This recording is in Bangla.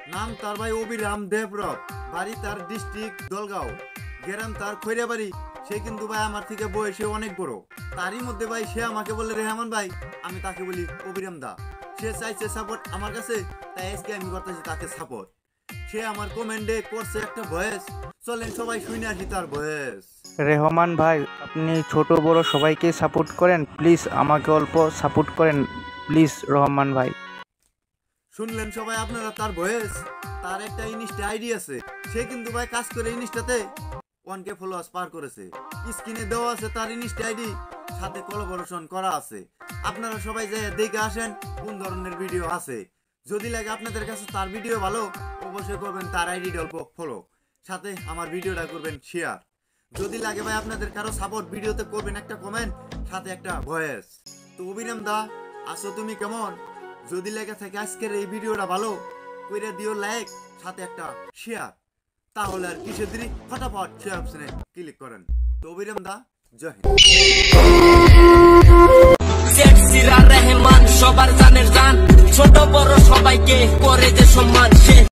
নাম তার ভাই অবিরাম দেবরব, বাড়ি তার ডিস্ট্রিক্ট দলগাঁও, গ্রাম তার খৈরাবাড়ি। সে কিন্তু ভাই আমার থেকে বয়সে অনেক বড়। তারই মধ্যে ভাই সে আমাকে বলে রেহমান ভাই, আমি তাকে বলি অবিরাম দা। সে চাইছে সাপোর্ট আমার কাছে, তাই আজকে আমি করতেছি তাকে সাপোর্ট। সে আমার কমেন্টে করছে একটা ভয়েস, চলেন সবাই শুনে আসি তার ভয়েস। রেহমান ভাই, আপনি ছোট বড় সবাইকে সাপোর্ট করেন, প্লিজ আমাকে অল্প সাপোর্ট করেন প্লিজ রহমান ভাই। শুনলেন সবাই আপনারা তার ভয়েস। তার একটা ইনস্টা আইডি আছে, সে কিন্তু ভাই কাজ করে ইনস্টাতে 1K ফলোয়ার্স পার করেছে। স্ক্রিনে দেওয়া আছে তার ইনস্টা আইডি, সাথে কোলাবোরেশন করা আছে। আপনারা সবাই যে দেখে আসেন কোন ধরনের ভিডিও আছে। যদি লাগে আপনাদের কাছে তার ভিডিও ভালো, অবশ্যই করবেন তার আইডিটা অল্প ফলো, সাথে আমার ভিডিওটা করবেন শেয়ার। যদি লাগে ভাই আপনাদের কারো সাপোর্ট, ভিডিওতে করবেন একটা কমেন্ট, সাথে একটা ভয়েস। তো অবিরাম দা, আসো তুমি কেমন? যদি লেগে থাকে আজকের এই ভিডিওটা ভালো কইরা দিও লাইক, সাথে একটা শেয়ার। তাহলে আর কিসের দেরি, ফটাফট শেয়ার অপশনে ক্লিক করেন। তো অবিরাম দা, জয় হিন্দ। রহমান সবার জানের জান, ছোট বড় সবাইকে করে যে সম্মান।